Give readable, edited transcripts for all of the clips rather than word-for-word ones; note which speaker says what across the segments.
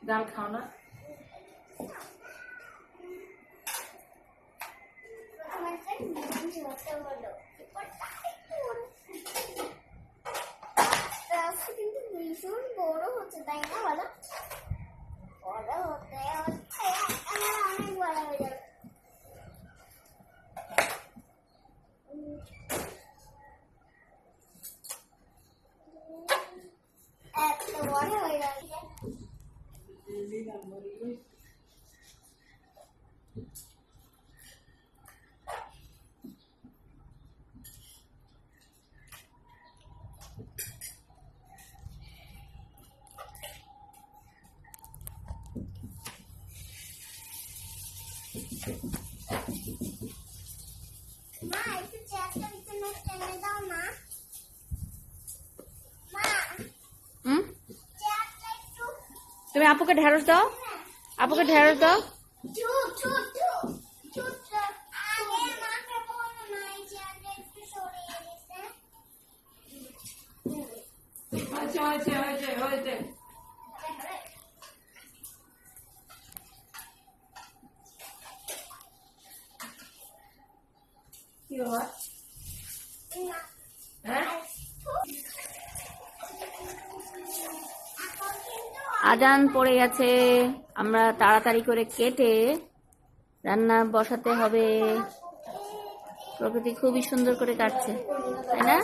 Speaker 1: ডাল খাও না?
Speaker 2: কিন্তু ভীষণ বড় হচ্ছে, তাই না বলো? বড় হতে হচ্ছে অনেক বড় হয়ে যাবে। এত বড় হয়ে যাচ্ছে। মা একটু চেয়ারটা পিছনে টেনে দাও না। মা চেয়ারটা একটু
Speaker 1: তুমি আপুকে ঢেঁড়স দাও, আপুকে ঢেঁড়স দাও।
Speaker 2: চুপ চুপ চুপ চুপ চুপ। আগে মাকে বলো না এই চেয়ারটা একটু সরিয়ে দিতে।
Speaker 1: হয়েছে হয়েছে হয়েছে হয়েছে। কি বাবা? হ্যাঁ, আজান পড়ে গেছে, আমরা তাড়াতাড়ি করে কেটে রান্না বসাতে হবে। প্রকৃতি খুবই সুন্দর করে কাটছে, তাই না?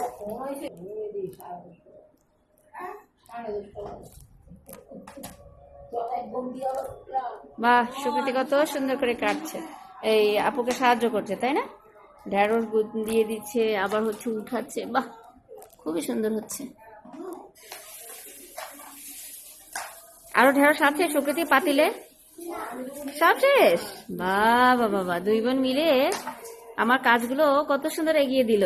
Speaker 1: বাহ, প্রকৃতি কত সুন্দর করে কাটছে, এই আপুকে সাহায্য করছে, তাই না? ঢেঁড়স দিয়ে দিচ্ছে, আবার হচ্ছে উঠাচ্ছে। বাহ, খুবই সুন্দর হচ্ছে। আরো ঢেঁড়স আছে সুকৃতি পাতিলে? সব শেষ? বাবা বাবা, দুই বোন মিলে আমার কাজগুলো কত সুন্দর এগিয়ে দিল।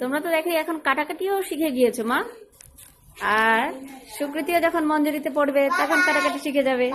Speaker 1: তোমরা তো দেখি এখন কাটাকাটিও শিখে গিয়েছো মা, আর সুকৃতিও যখন মঞ্জুরিতে পড়বে তখন কাটাকাটি শিখে যাবে।